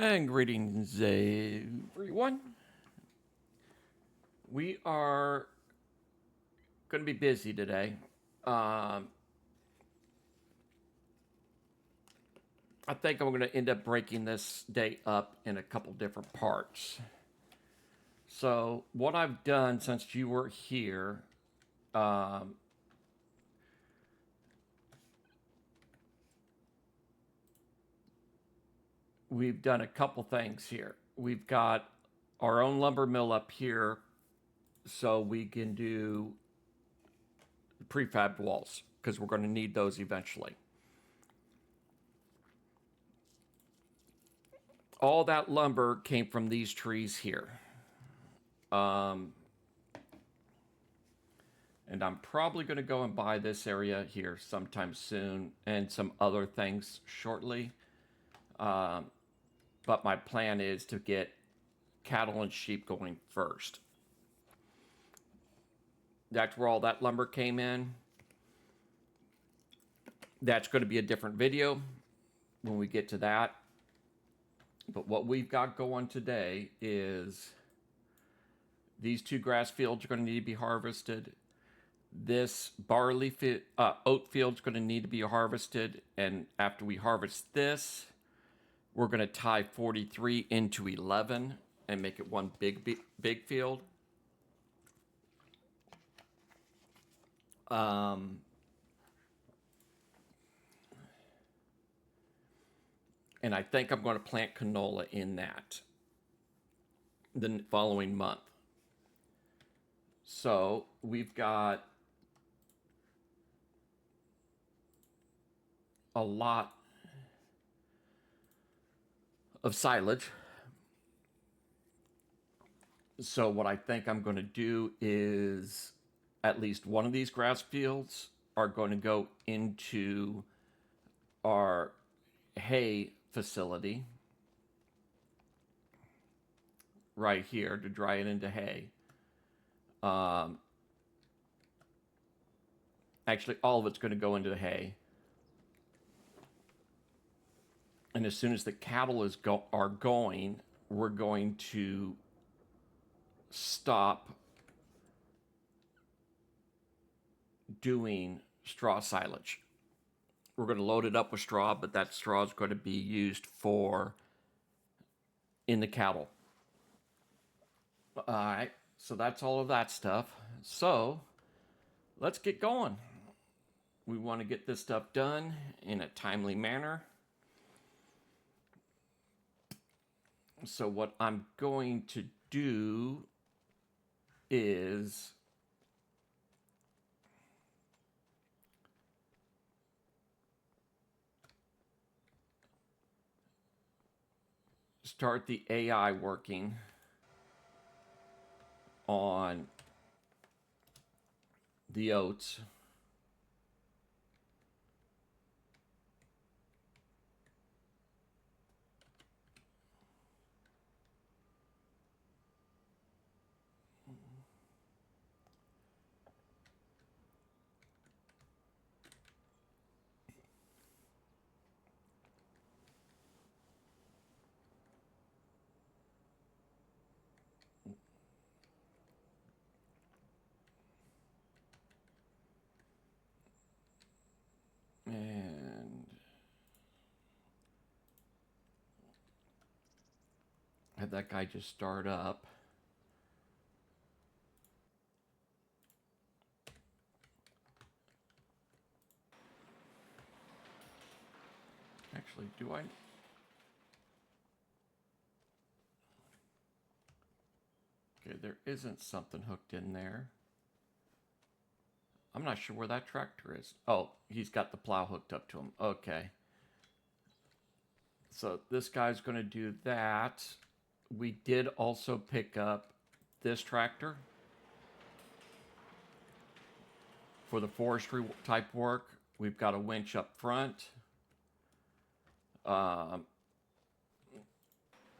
And greetings, everyone. We are going to be busy today. Um, I think I'm going to end up breaking this day up in a couple different parts. So, what I've done since you were here, we've done a couple things here. We've got our own lumber mill up here, so we can do prefab walls because we're going to need those eventually. All that lumber came from these trees here. And I'm probably going to go and buy this area here sometime soon and some other things shortly. But my plan is to get cattle and sheep going first. That's where all that lumber came in. That's going to be a different video when we get to that. But what we've got going today is these two grass fields are going to need to be harvested. This oat field is going to need to be harvested. And after we harvest this, we're going to tie 43 into 11 and make it one big field. And I think I'm going to plant canola in that the following month. So we've got a lot of silage. So what I think I'm going to do is at least one of these grass fields are going to go into our hay facility right here to dry it into hay. Actually, all of it's going to go into the hay. And as soon as the cattle are going, we're going to stop doing straw silage. We're going to load it up with straw, but that straw is going to be used for in the cattle. All right, so that's all of that stuff. So let's get going. We want to get this stuff done in a timely manner. So what I'm going to do is start the AI working on the oats. And have that guy just start up. Actually, do I? Okay, there isn't something hooked in there. I'm not sure where that tractor is. Oh, he's got the plow hooked up to him. Okay. So this guy's going to do that. We did also pick up this tractor for the forestry type work. We've got a winch up front.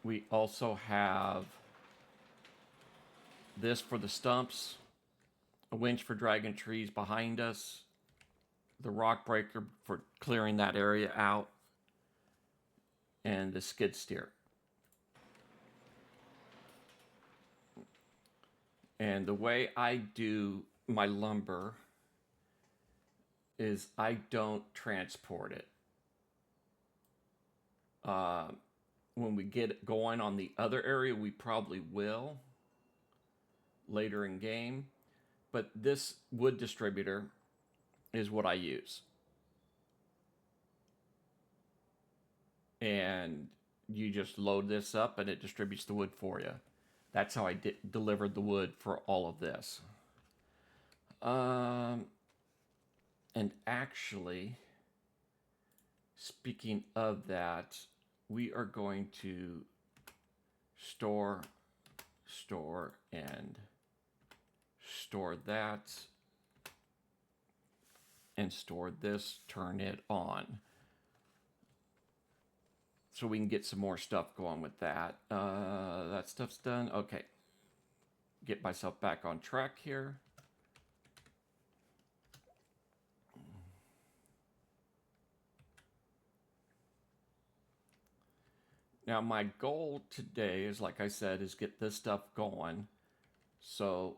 We also have this for the stumps, a winch for dragging trees behind us, the rock breaker for clearing that area out, and the skid steer. And the way I do my lumber is I don't transport it. When we get going on the other area, we probably will later in game. But this wood distributor is what I use. And you just load this up and it distributes the wood for you. That's how I delivered the wood for all of this. And actually, speaking of that, we are going to store, and store that, and store this, turn it on. So we can get some more stuff going with that. That stuff's done. Okay. Get myself back on track here. Now my goal today is, like I said, is get this stuff going. So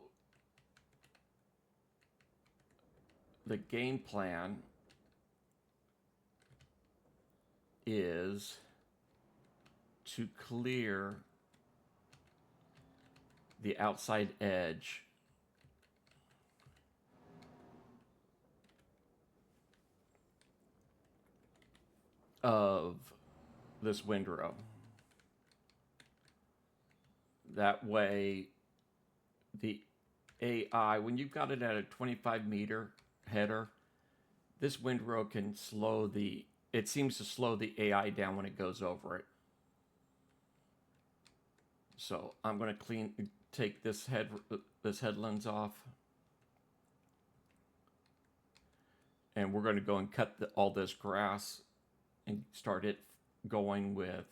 the game plan is to clear the outside edge of this windrow. That way the AI, when you've got it at a 25-meter header, this windrow can slow it seems to slow the AI down when it goes over it. So I'm going to take this head lens off. And we're going to go and cut all this grass and start it going with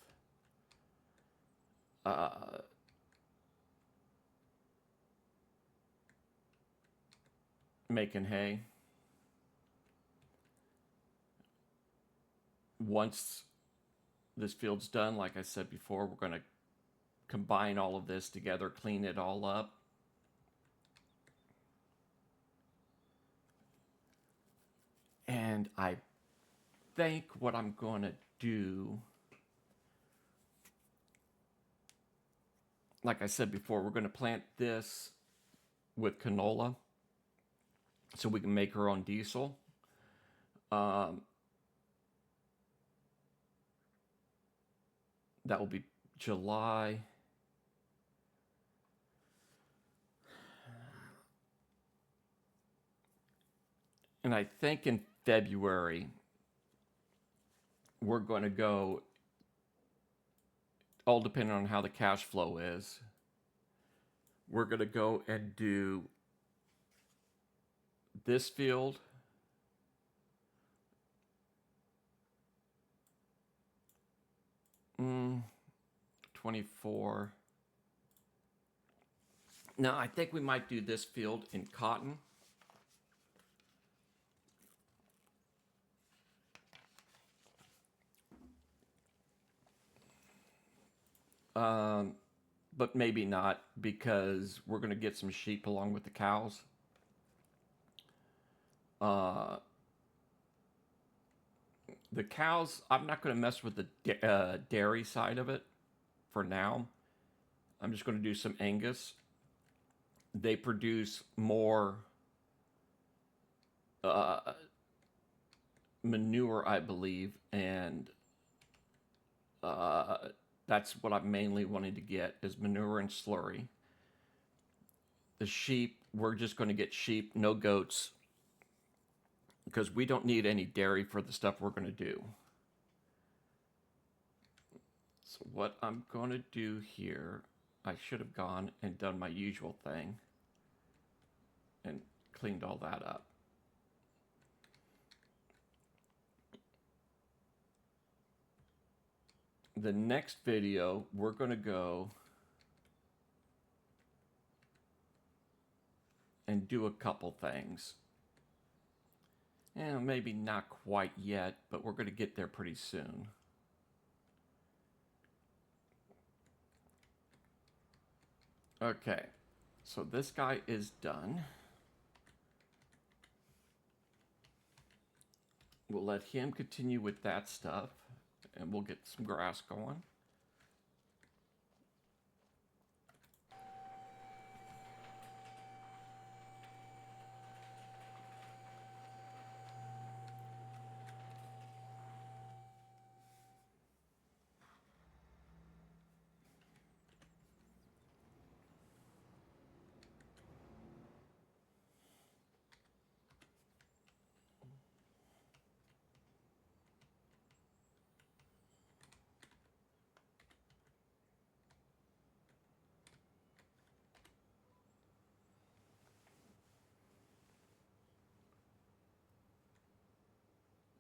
making hay. Once this field's done, like I said before, we're going to combine all of this together, clean it all up. And I think what I'm going to do, like I said before, we're going to plant this with canola so we can make our own diesel. That will be July. And I think in February, we're going to go, all depending on how the cash flow is, we're going to go and do this field, mm, 24. Now, I think we might do this field in cotton. But maybe not, because we're going to get some sheep along with the cows. The cows, I'm not going to mess with the dairy side of it for now. I'm just going to do some Angus. They produce more manure, I believe, and that's what I'm mainly wanting to get, is manure and slurry. The sheep, we're just going to get sheep, no goats, because we don't need any dairy for the stuff we're going to do. So what I'm going to do here, I should have gone and done my usual thing and cleaned all that up. The next video, we're going to go and do a couple things. And maybe not quite yet, but we're going to get there pretty soon. Okay, So this guy is done. We'll let him continue with that stuff, and we'll get some grass going.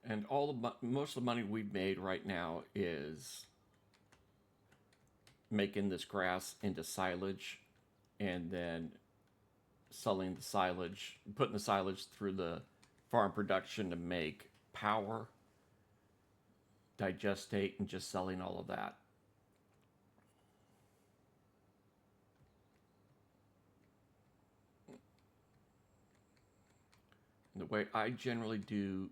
And most of the money we've made right now is making this grass into silage, and then selling the silage, putting the silage through the farm production to make power, digestate, and just selling all of that. And the way I generally do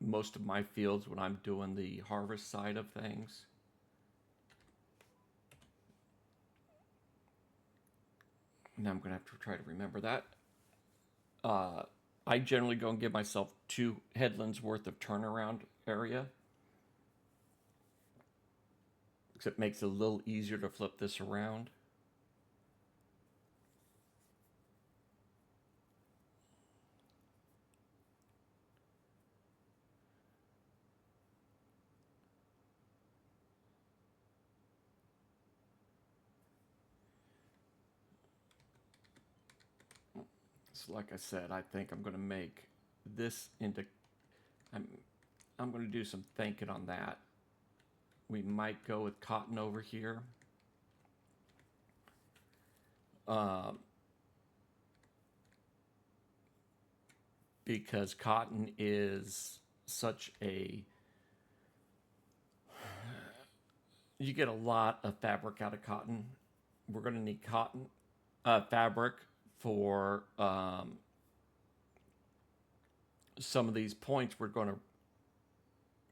most of my fields when I'm doing the harvest side of things, now I'm gonna have to try to remember that. I generally go and give myself 2 headlands worth of turnaround area, because it makes it a little easier to flip this around. So like I said, I think I'm going to make this into, I'm, I'm going to do some thinking on that. We might go with cotton over here. Because cotton is such a, you get a lot of fabric out of cotton. We're going to need cotton fabric for some of these points we're going to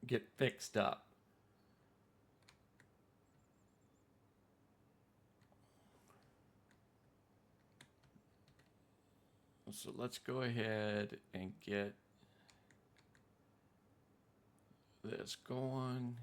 get fixed up. So let's go ahead and get this going.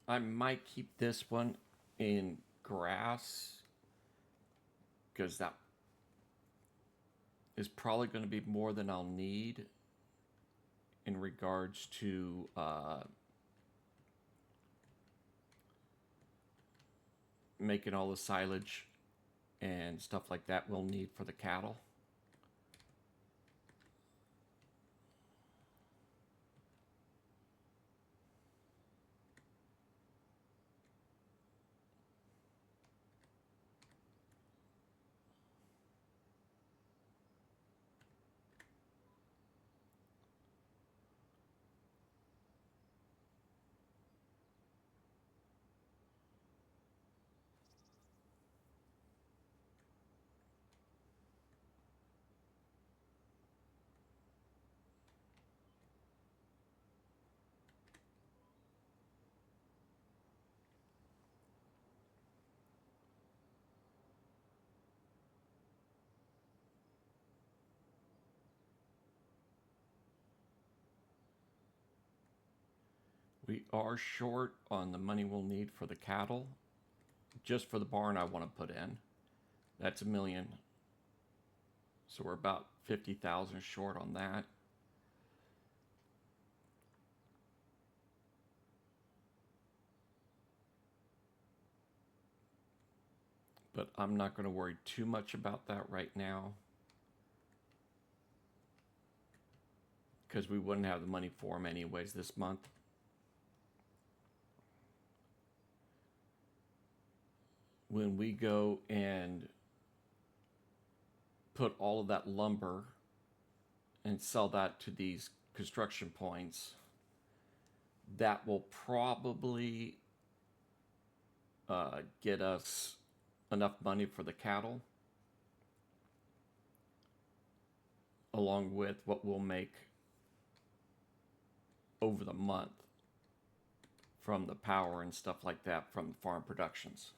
I might keep this one in grass, because that is probably going to be more than I'll need in regards to making all the silage and stuff like that we'll need for the cattle. We are short on the money we'll need for the cattle, just for the barn I want to put in. That's $1 million. So we're about 50,000 short on that. But I'm not going to worry too much about that right now, because we wouldn't have the money for them anyways this month. When we go and put all of that lumber and sell that to these construction points, that will probably get us enough money for the cattle, along with what we'll make over the month from the power and stuff like that from the farm productions.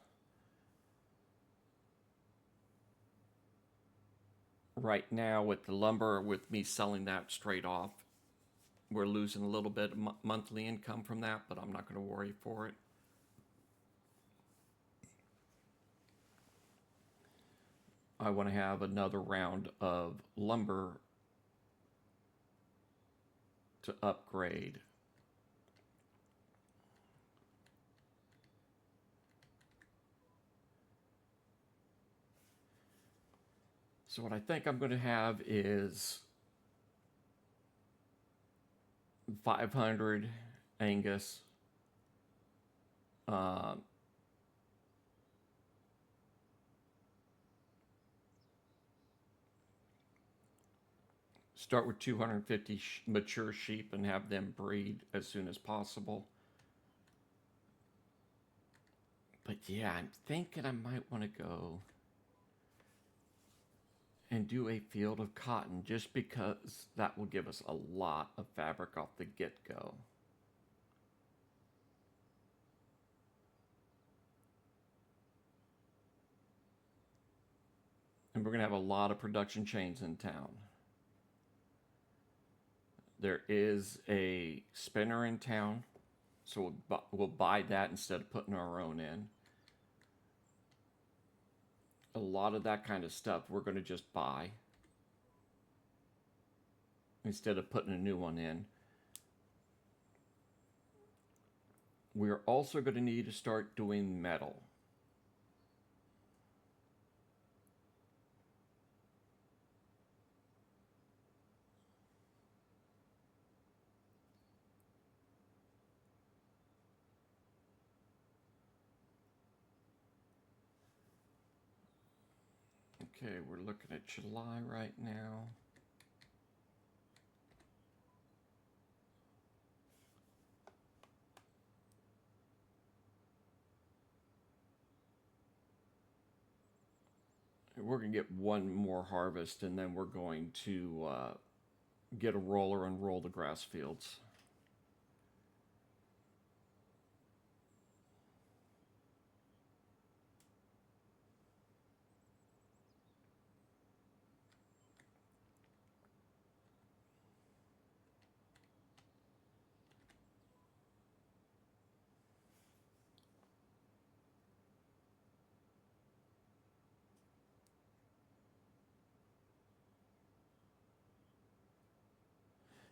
Right now, with the lumber, with me selling that straight off, we're losing a little bit of monthly income from that, but I'm not going to worry for it. I want to have another round of lumber to upgrade. So what I think I'm going to have is 500 Angus, start with 250 mature sheep and have them breed as soon as possible. But yeah, I'm thinking I might want to go and do a field of cotton, just because that will give us a lot of fabric off the get-go. And we're going to have a lot of production chains in town. There is a spinner in town, so we'll buy that instead of putting our own in. A lot of that kind of stuff we're going to just buy instead of putting a new one in. We're also going to need to start doing metal. Okay, we're looking at July right now. We're going to get one more harvest, and then we're going to get a roller and roll the grass fields.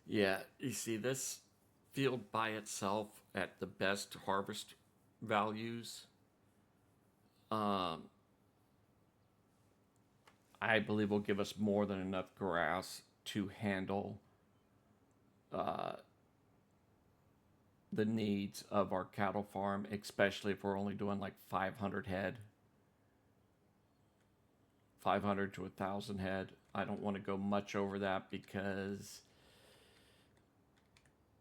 Yeah, you see, this field by itself at the best harvest values, um, I believe will give us more than enough grass to handle uh, the needs of our cattle farm, especially if we're only doing like 500 head, 500 to 1,000 head. I don't want to go much over that, because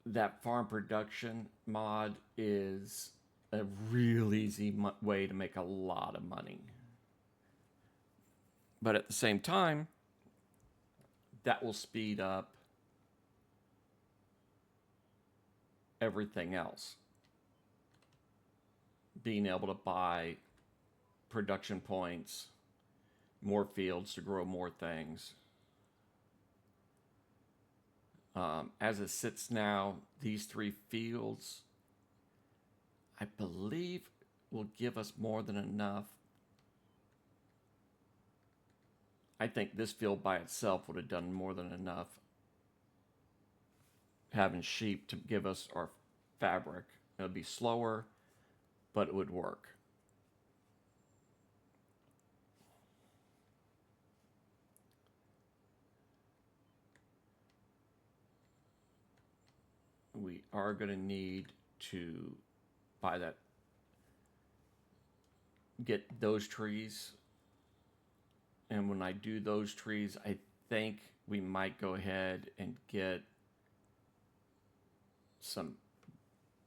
that farm production mod is a real easy way to make a lot of money. But at the same time, that will speed up everything else. Being able to buy production points, more fields to grow more things. As it sits now, these 3 fields, I believe, will give us more than enough I think this field by itself would have done more than enough having sheep to give us our fabric. It would be slower, but it would work. We are going to need to buy that, get those trees. And when I do those trees, I think we might go ahead and get some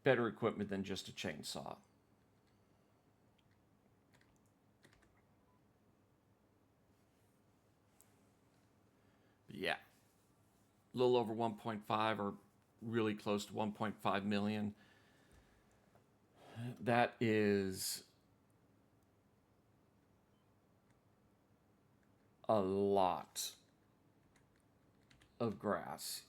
better equipment than just a chainsaw. But yeah, a little over 1.5 or really close to 1.5 million. That is a lot of grass.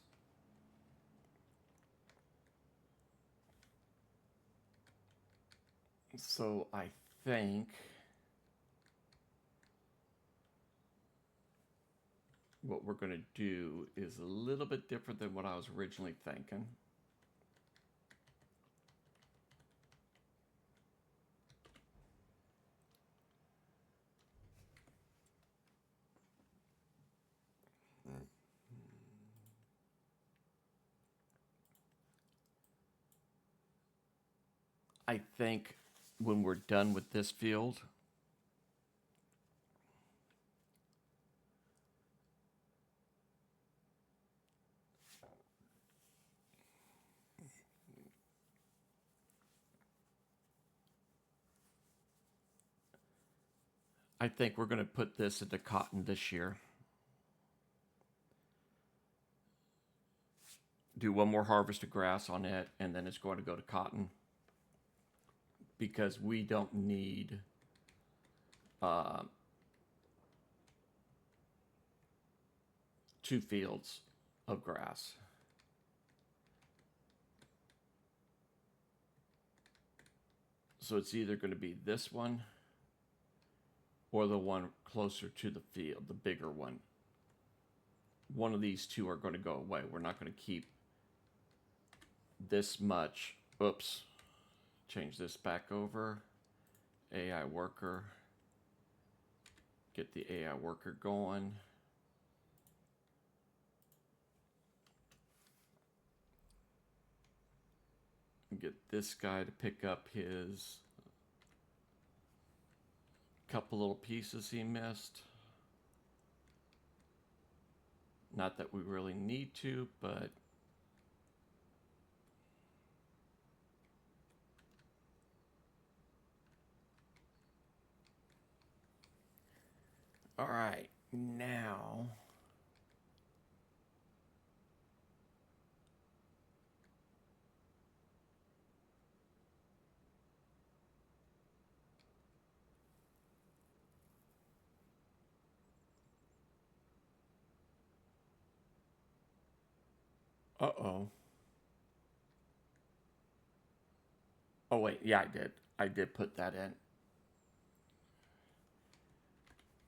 So I think what we're going to do is a little bit different than what I was originally thinking. I think when we're done with this field, I think we're going to put this into cotton this year. Do one more harvest of grass on it, and then it's going to go to cotton. Because we don't need two fields of grass. So it's either going to be this one or the one closer to the field, the bigger one. One of these two are going to go away. We're not going to keep this much. Oops. Change this back over. AI worker. Get the AI worker going. Get this guy to pick up his couple little pieces he missed. Not that we really need to, but all right, now uh-oh. Oh wait, yeah, I did. I did put that in.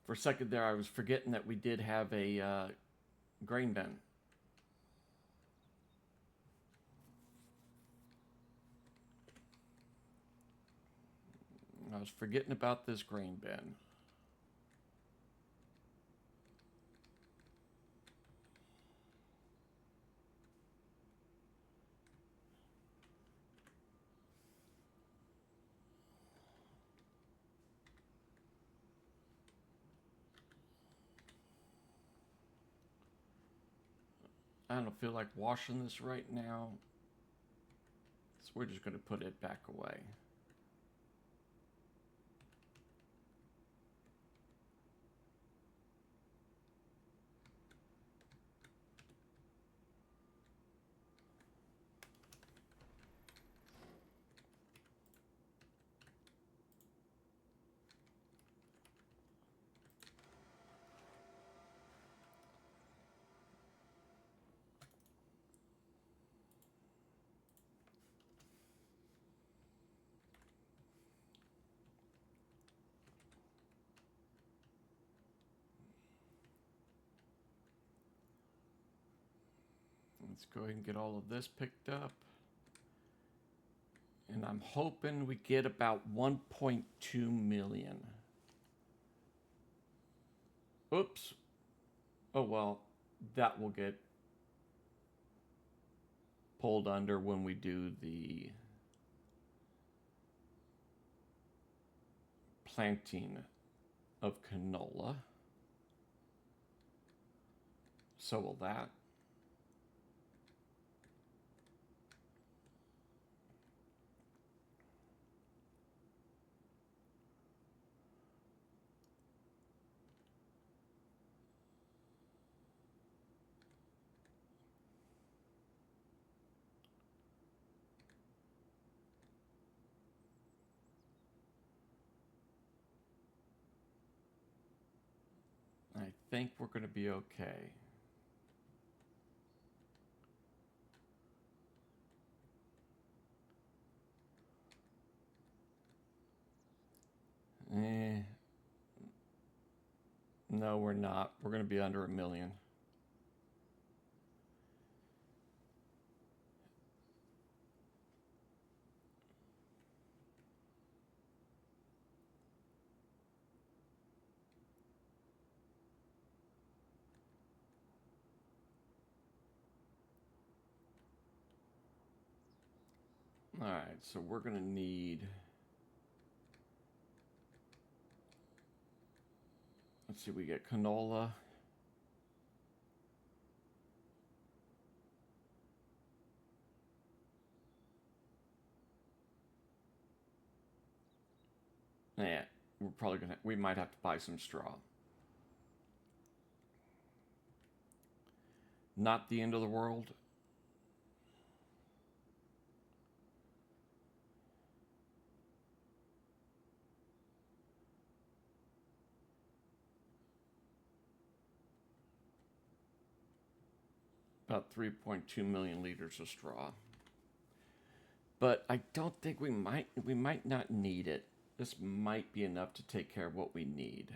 For a second there, I was forgetting that we did have a grain bin. I was forgetting about this grain bin. I don't feel like washing this right now, so we're just going to put it back away. Let's go ahead and get all of this picked up. And I'm hoping we get about 1.2 million. Oops. Oh, well, that will get pulled under when we do the planting of canola. So will that. I think we're going to be okay. No, we're not. We're going to be under 1 million. All right, so we're going to need, let's see, we get canola. Yeah, we're probably going to, we might have to buy some straw. Not the end of the world. About 3.2 million liters of straw. But I don't think we might not need it. This might be enough to take care of what we need.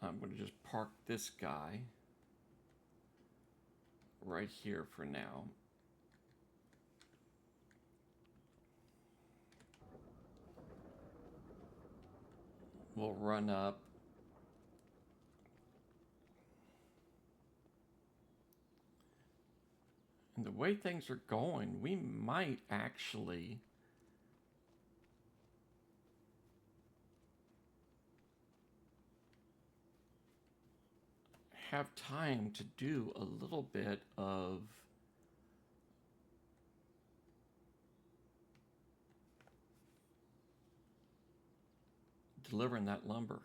I'm going to just park this guy right here for now. We'll run up. And the way things are going, we might actually have time to do a little bit of delivering that lumber.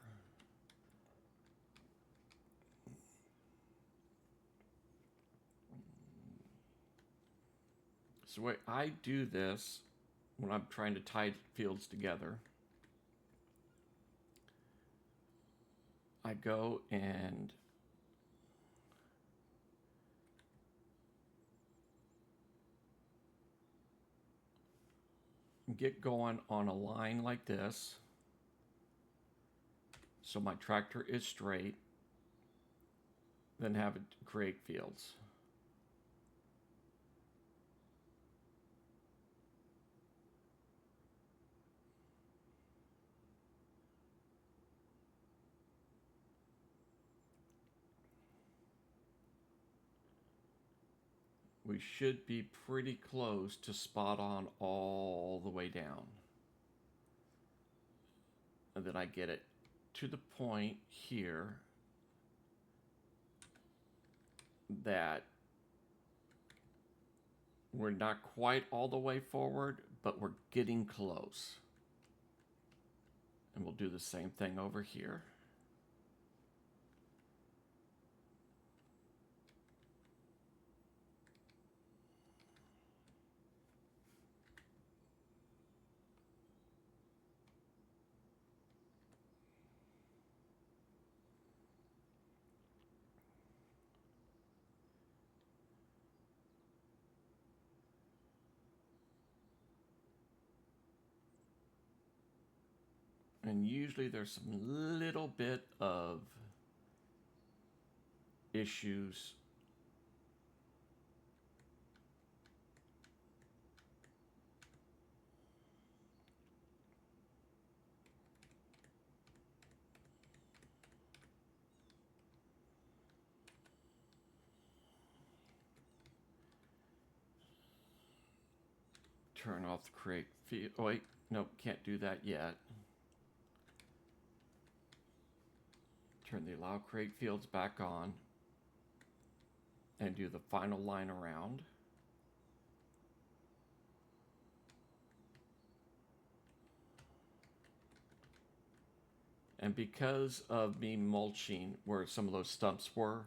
So the way I do this when I'm trying to tie fields together, I go and get going on a line like this. So my tractor is straight, then have it create fields. We should be pretty close to spot on all the way down. And then I get it to the point here that we're not quite all the way forward, but we're getting close. And we'll do the same thing over here. And usually there's some little bit of issues. Turn off the create field. Oh, wait, nope, can't do that yet. Turn the allow create fields back on and do the final line around. And because of me mulching where some of those stumps were,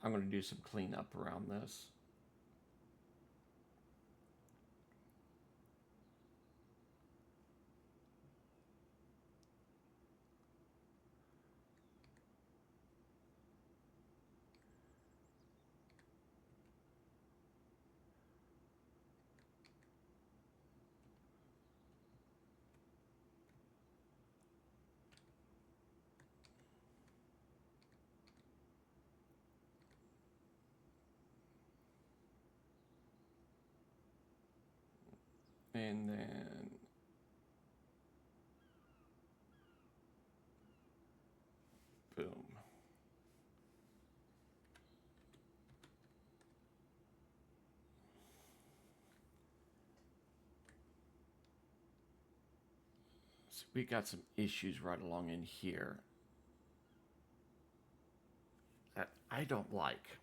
I'm going to do some cleanup around this. And then boom. So we got some issues right along in here that I don't like.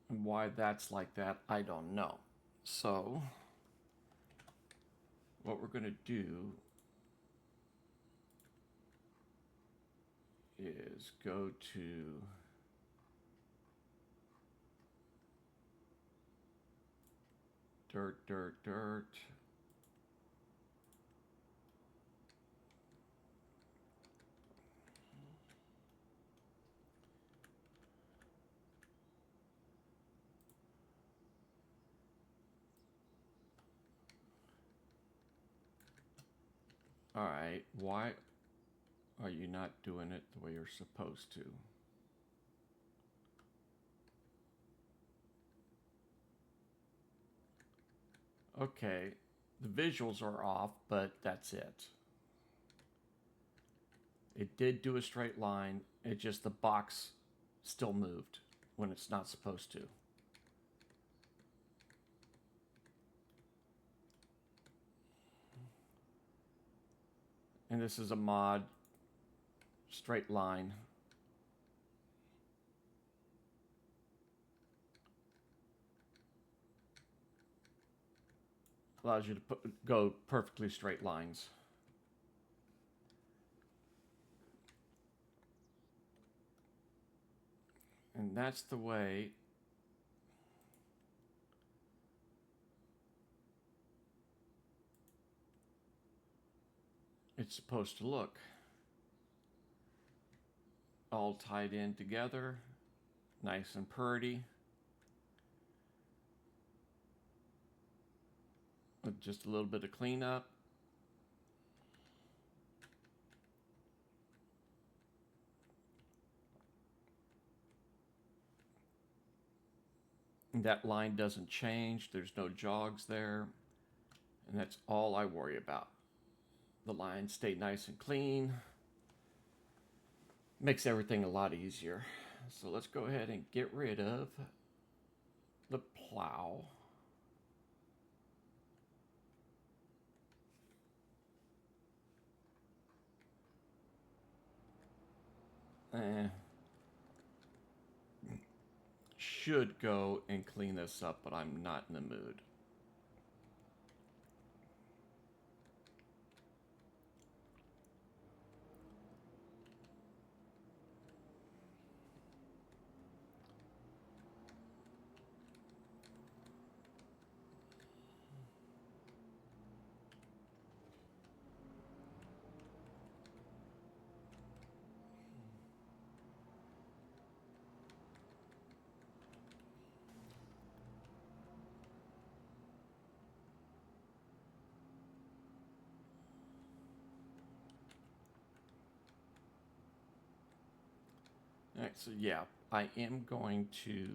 And why that's like that, I don't know. So what we're going to do is go to dirt, dirt, dirt. All right, why are you not doing it the way you're supposed to? Okay, the visuals are off, but that's it. It did do a straight line, it just the box still moved when it's not supposed to. And this is a mod straight line. Allows you to go perfectly straight lines. And that's the way it's supposed to look. All tied in together, nice and pretty. With just a little bit of cleanup. And that line doesn't change, there's no jogs there. And that's all I worry about. The lines stay nice and clean. Makes everything a lot easier. So let's go ahead and get rid of the plow. Should go and clean this up, but I'm not in the mood. so yeah, I am going to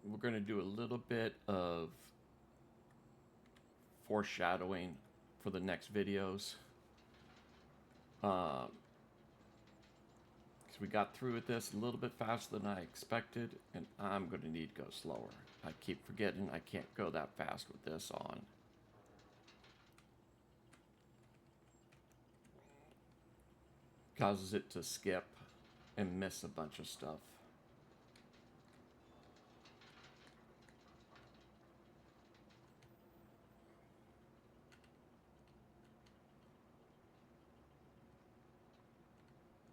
we're going to do a little bit of foreshadowing for the next videos. Because we got through with this a little bit faster than I expected, and I'm going to need to go slower. I keep forgetting I can't go that fast with this on. Causes it to skip and miss a bunch of stuff.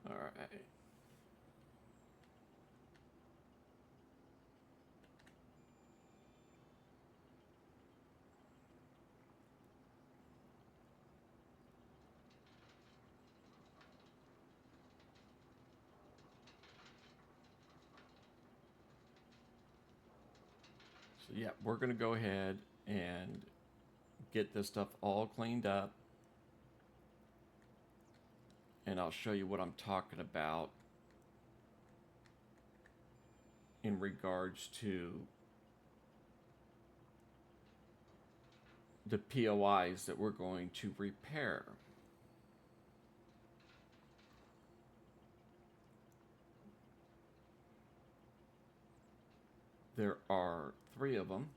All right. So yeah, we're going to go ahead and get this stuff all cleaned up. And I'll show you what I'm talking about in regards to the POIs that we're going to repair. There are 3 of them.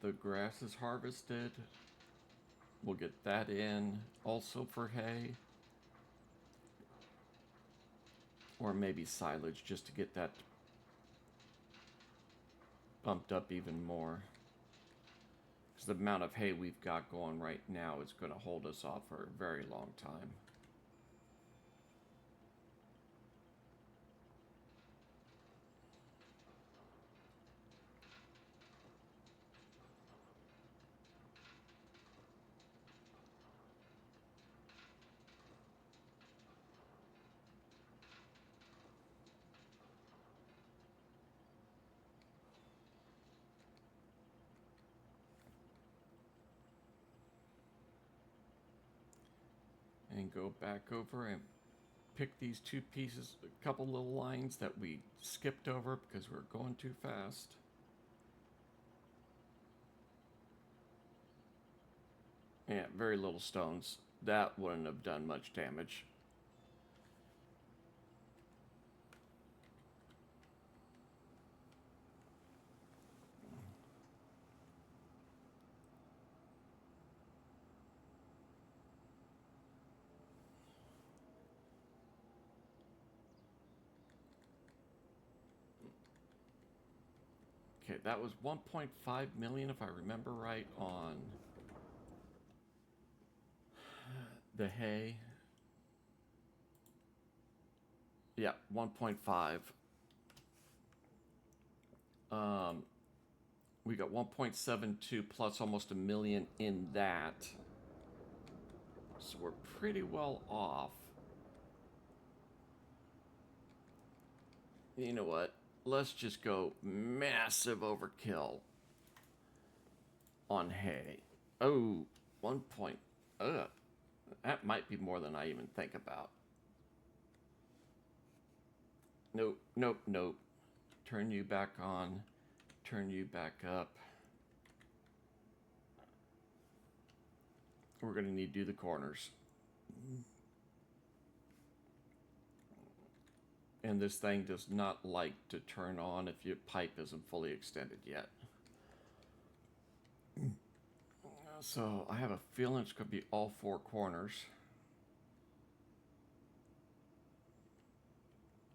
The grass is harvested. We'll get that in also for hay. Or maybe silage just to get that bumped up even more. Because the amount of hay we've got going right now is going to hold us off for a very long time. And go back over and pick these 2 pieces, a couple little lines that we skipped over because we're going too fast. Yeah, very little stones. That wouldn't have done much damage. Okay, that was 1.5 million if I remember right on the hay. Yeah, 1.5. We got 1.72 plus almost a million in that. So we're pretty well off. You know what? Let's just go massive overkill on hay. Oh, 1 point. That might be more than I even think about. Nope, nope, nope. Turn you back on. Turn you back up. We're going to need to do the corners. And this thing does not like to turn on if your pipe isn't fully extended yet. So I have a feeling it's going to be all four corners.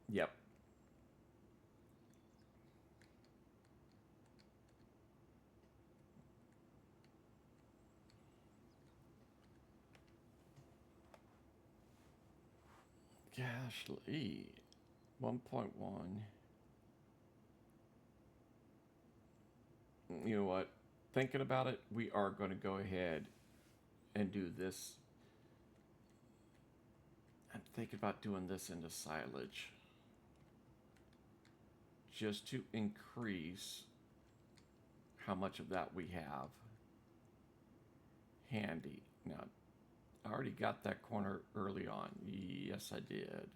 Yep. Gosh, 1.1. You know what? Thinking about it, we are going to go ahead and do this. I'm thinking about doing this into silage just to increase how much of that we have handy. Now, I already got that corner early on. Yes, I did.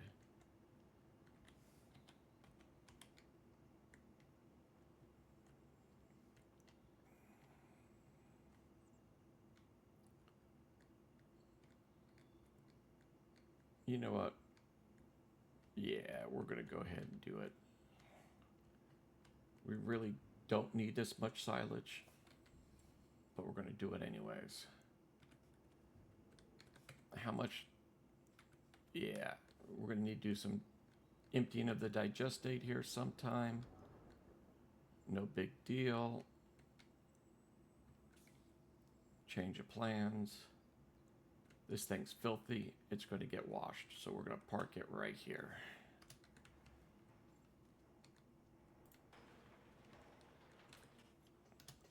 You know what? Yeah, we're going to go ahead and do it. We really don't need this much silage, but we're going to do it anyways. How much? Yeah, we're going to need to do some emptying of the digestate here sometime. No big deal. Change of plans. This thing's filthy. It's going to get washed, so we're going to park it right here.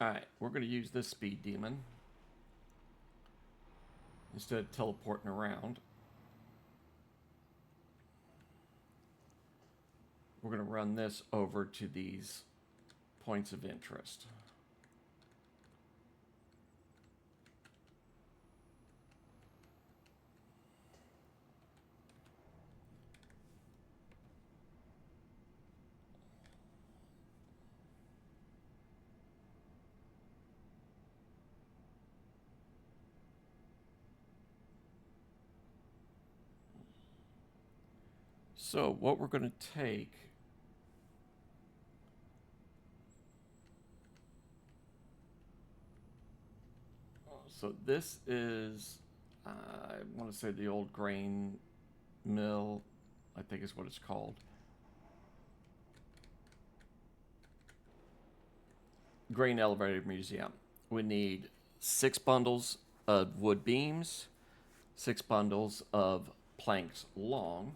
Alright, we're going to use this speed demon instead of teleporting around. We're going to run this over to these points of interest. So what we're going to take so this is I want to say the old grain mill, I think is what it's called. Grain Elevator Museum. We need 6 bundles of wood beams, 6 bundles of planks long,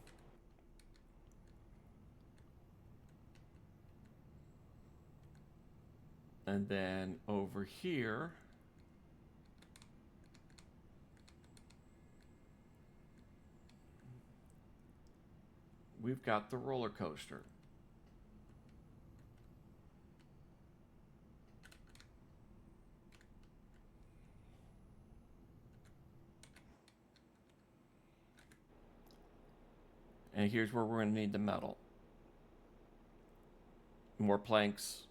and then over here we've got the roller coaster. And here's where we're going to need the metal. More planks,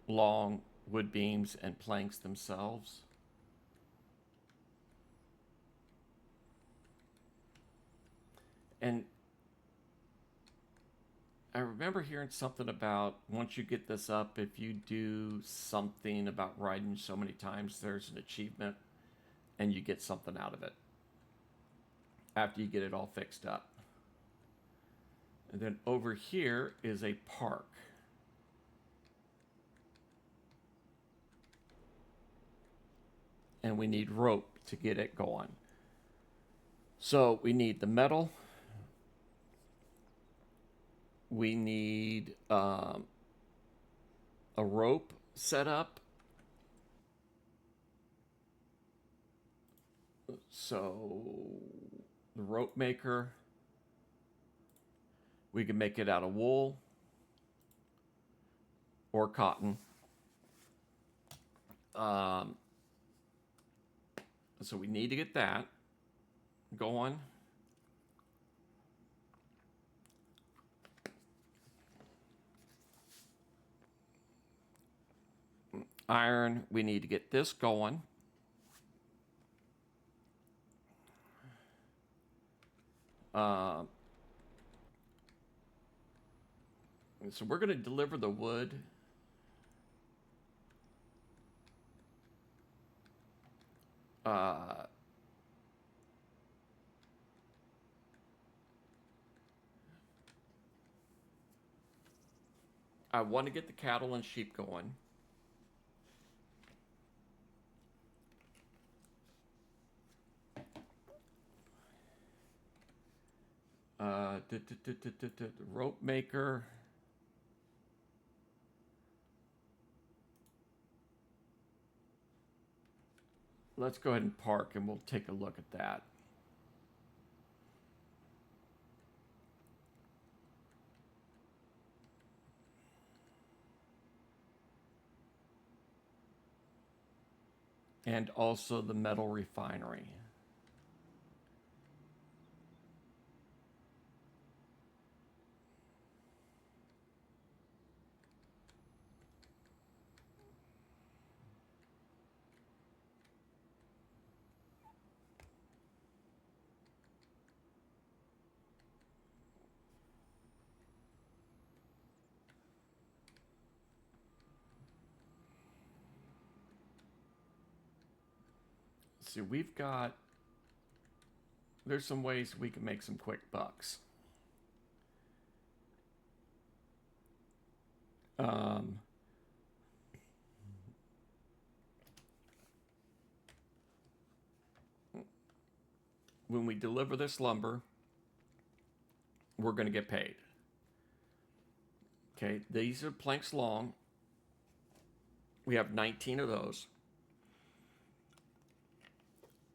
long, wood beams, and planks themselves. And I remember hearing something about once you get this up, if you do something about riding so many times, there's an achievement and you get something out of it after you get it all fixed up. And then over here is a park. And we need rope to get it going. So we need the metal. We need a rope set up. So the rope maker, we can make it out of wool or cotton. So we need to get that going. Iron, we need to get this going. So we're going to deliver the wood. I want to get the cattle and sheep going. Rope maker. Let's go ahead and park and we'll take a look at that. And also the metal refinery. See, there's some ways we can make some quick bucks. When we deliver this lumber, we're going to get paid. Okay, these are planks long. We have 19 of those.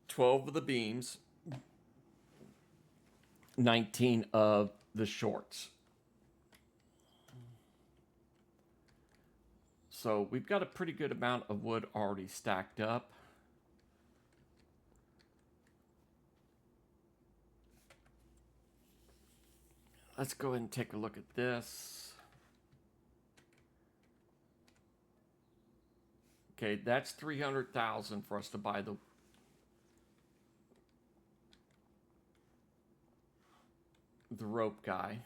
12 of the beams, 19 of the shorts. So we've got a pretty good amount of wood already stacked up. Let's go ahead and take a look at this. Okay, that's 300,000 for us to buy the rope guy.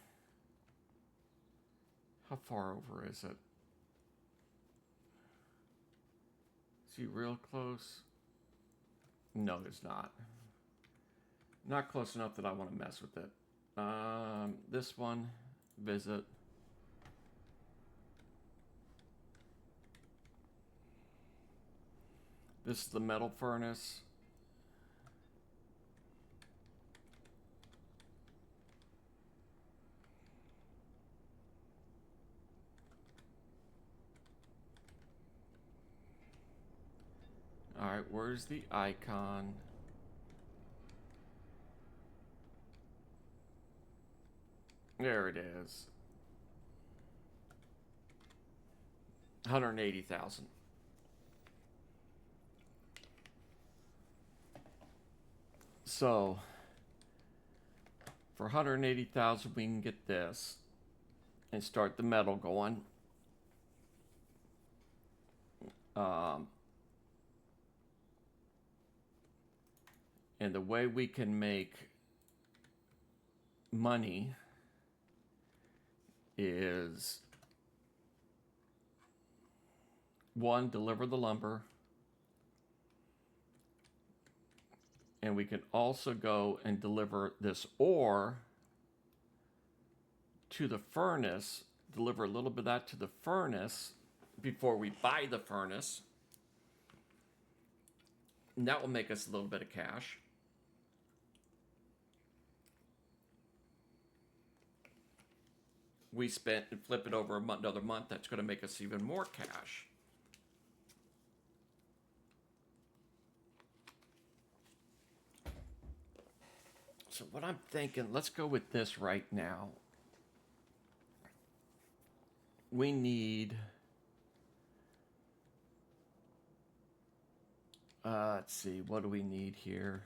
How far over is it? Is he real close? No, there's not. Not close enough that I want to mess with it. This one, visit. This is the metal furnace. All right, where's the icon? There it is. 180,000. So for 180,000, we can get this and start the metal going. And the way we can make money is, one, deliver the lumber. And we can also go and deliver this ore to the furnace, deliver a little bit of that to the furnace before we buy the furnace. And that will make us a little bit of cash. We spent and flip it over another month. That's going to make us even more cash. So what I'm thinking, let's go with this right now. We need, let's see, what do we need here?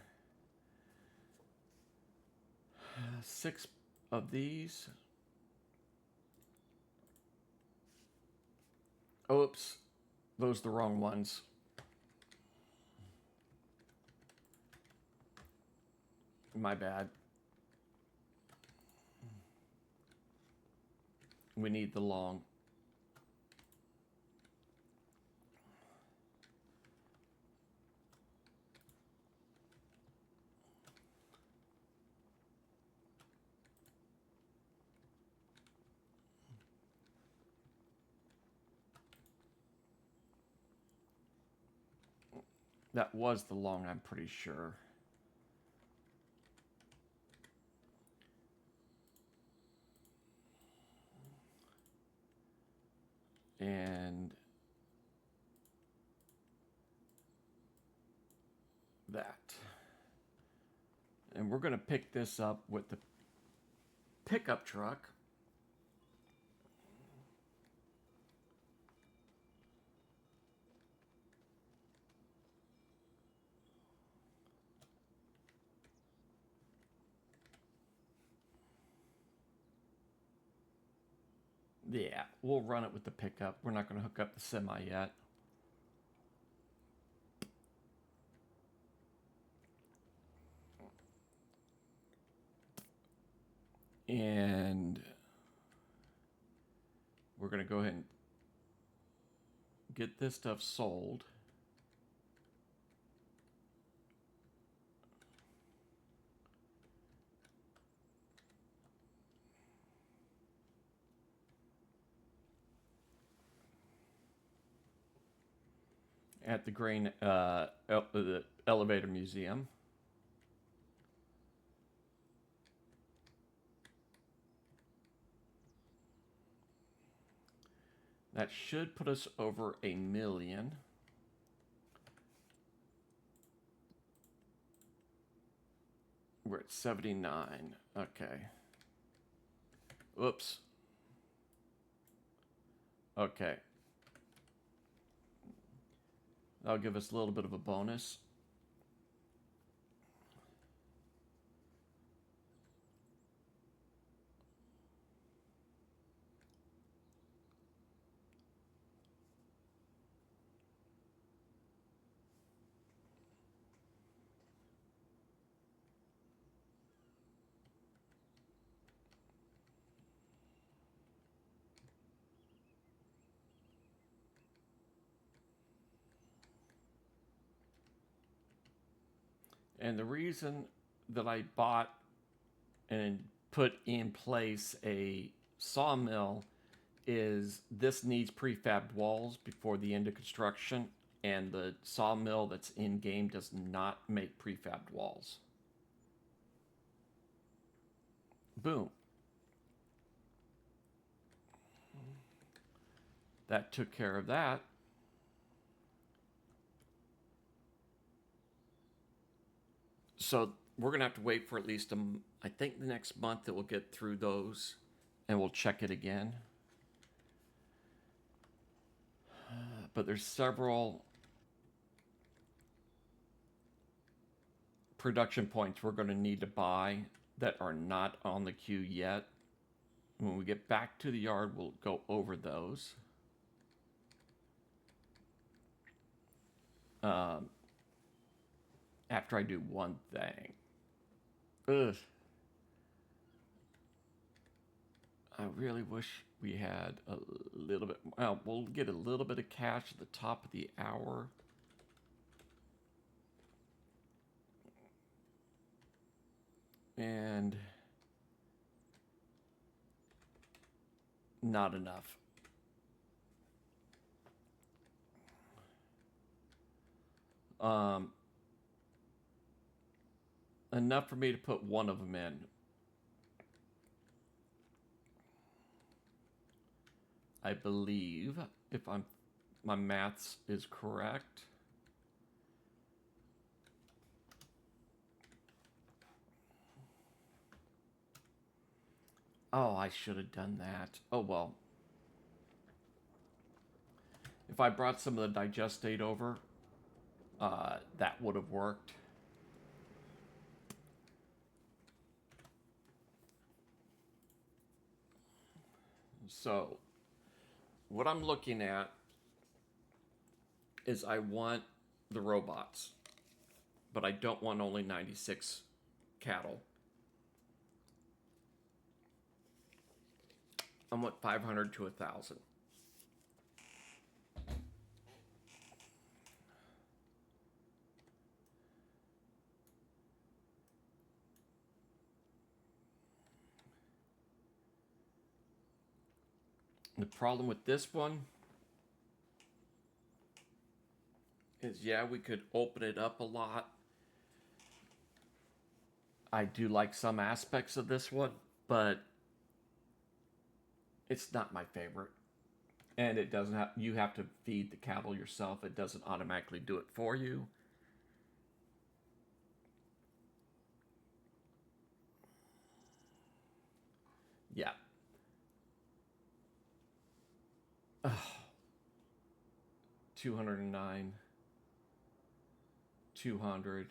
6 of these. Oops, those are the wrong ones. My bad. We need the long. That was the long, I'm pretty sure. And that. And we're going to pick this up with the pickup truck. Yeah, we'll run it with the pickup. We're not going to hook up the semi yet. And we're going to go ahead and get this stuff sold. At the the Elevator Museum. That should put us over 1 million. We're at 79. Okay. Oops. Okay. That'll give us a little bit of a bonus. And the reason that I bought and put in place a sawmill is this needs prefabbed walls before the end of construction, and the sawmill that's in game does not make prefabbed walls. Boom. That took care of that. So we're going to have to wait for at least, I think the next month that we'll get through those and we'll check it again. But there's several production points we're going to need to buy that are not on the queue yet. When we get back to the yard, we'll go over those. After I do one thing. Ugh. I really wish we had a little bit. Well, we'll get a little bit of cash at the top of the hour. And not enough. Enough for me to put one of them in. I believe, if my maths is correct. Oh, I should have done that. Oh well. If I brought some of the digestate over, that would have worked. So, what I'm looking at is I want the robots, but I don't want only 96 cattle. I want 500 to 1,000. The problem with this one is, yeah, we could open it up a lot. I do like some aspects of this one, but it's not my favorite. And it doesn't have, you have to feed the cattle yourself. It doesn't automatically do it for you. Yeah. 209, 200,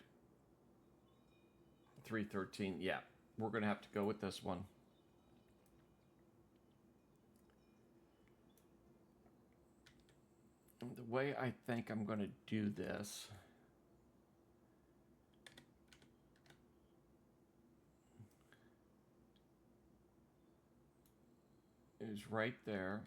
313. Yeah, we're going to have to go with this one. The way I think I'm going to do this is right there.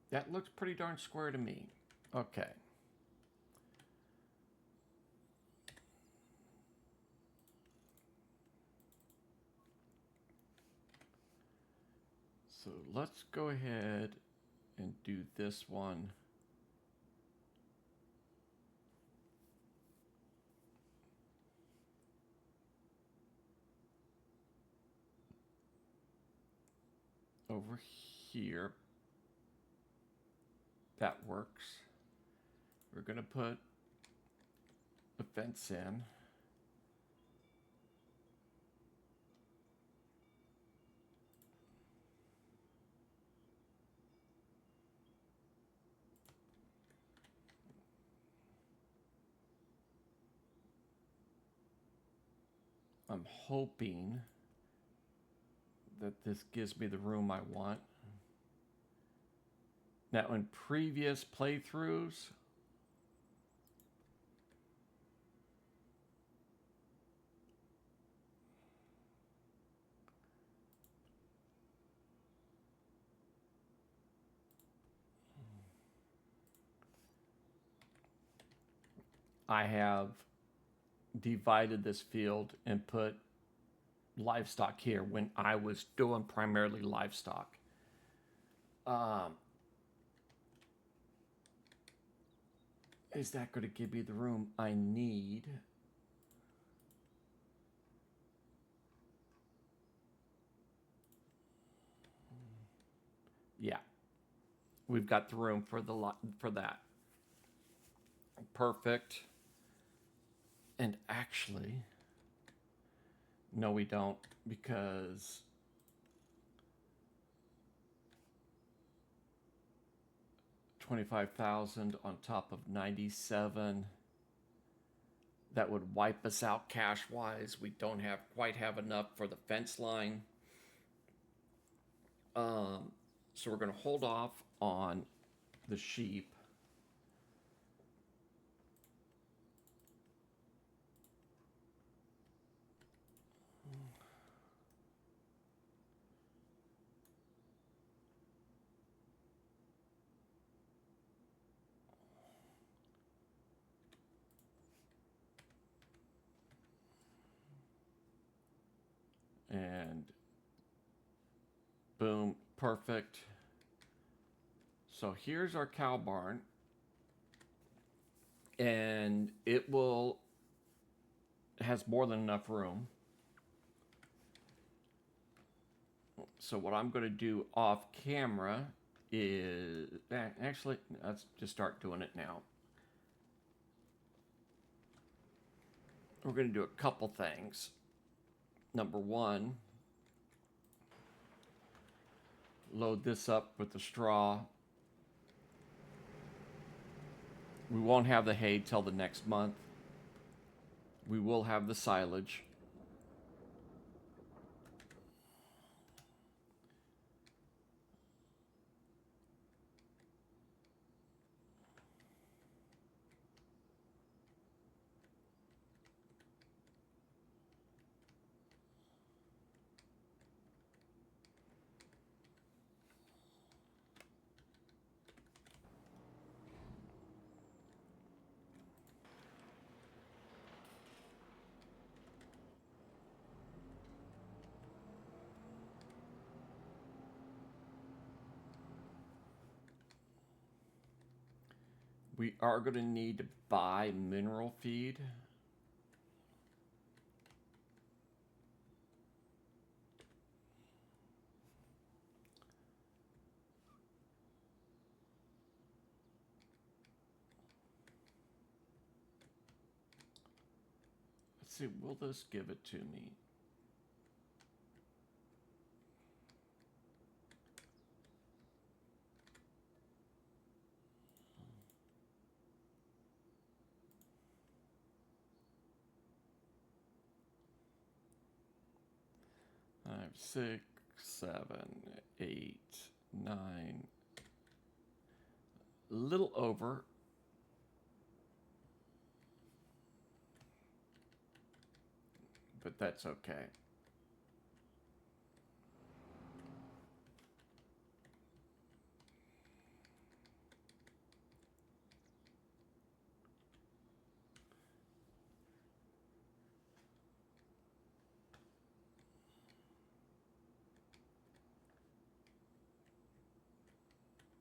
That looks pretty darn square to me. Okay. So let's go ahead and do this one. Over here. That works. We're going to put a fence in. I'm hoping that this gives me the room I want. Now, in previous playthroughs, I have divided this field and put livestock here when I was doing primarily livestock. Is that going to give me the room I need? Yeah, we've got the room for that. Perfect. And actually, no, we don't, because $25,000 on top of 97. That would wipe us out cash-wise. We don't quite have enough for the fence line. So we're going to hold off on the sheep. And boom, perfect. So here's our cow barn. And it has more than enough room. So what I'm going to do off camera is, actually, let's just start doing it now. We're going to do a couple things. Number one, load this up with the straw. We won't have the hay till the next month. We will have the silage. We are going to need to buy mineral feed. Let's see, will this give it to me? Five, 6, 7, 8, 9. A little over. But that's okay.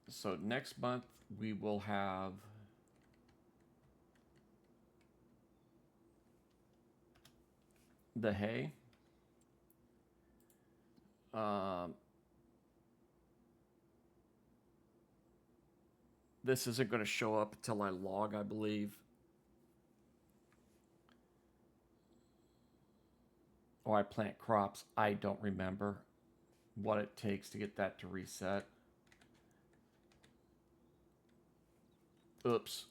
So next month we will have the hay. This isn't going to show up until I log, I believe. Or I plant crops. I don't remember what it takes to get that to reset. Oops.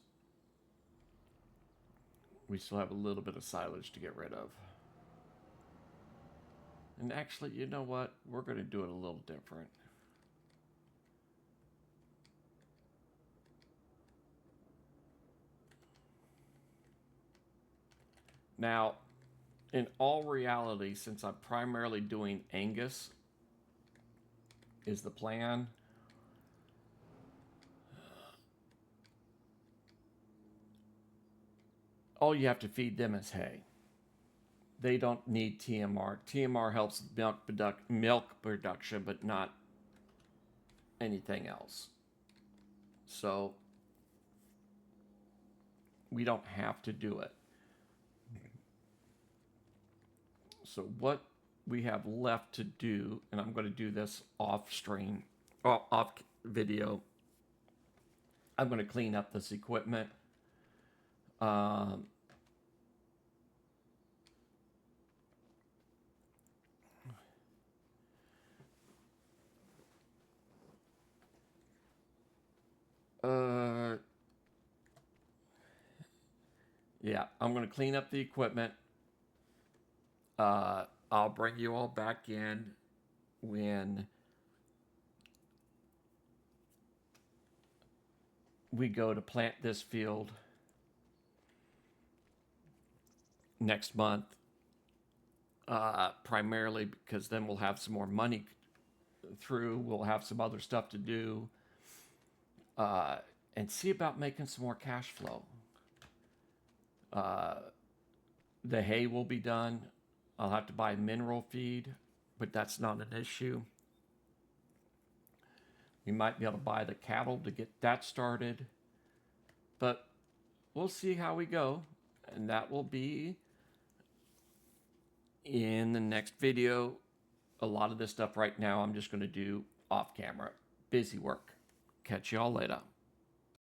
We still have a little bit of silage to get rid of. And actually, you know what? We're going to do it a little different. Now, in all reality, since I'm primarily doing Angus, is the plan. All you have to feed them is hay. They don't need TMR. TMR helps milk production, but not anything else. So we don't have to do it. So what we have left to do, and I'm going to do this off stream, off video. I'm going to clean up this equipment. Yeah, I'm going to clean up the equipment. I'll bring you all back in when we go to plant this field next month. Primarily because then we'll have some more money through. We'll have some other stuff to do. And see about making some more cash flow. The hay will be done. I'll have to buy mineral feed, but that's not an issue. We might be able to buy the cattle to get that started. But we'll see how we go. And that will be in the next video. A lot of this stuff right now I'm just going to do off camera. Busy work. Catch y'all later.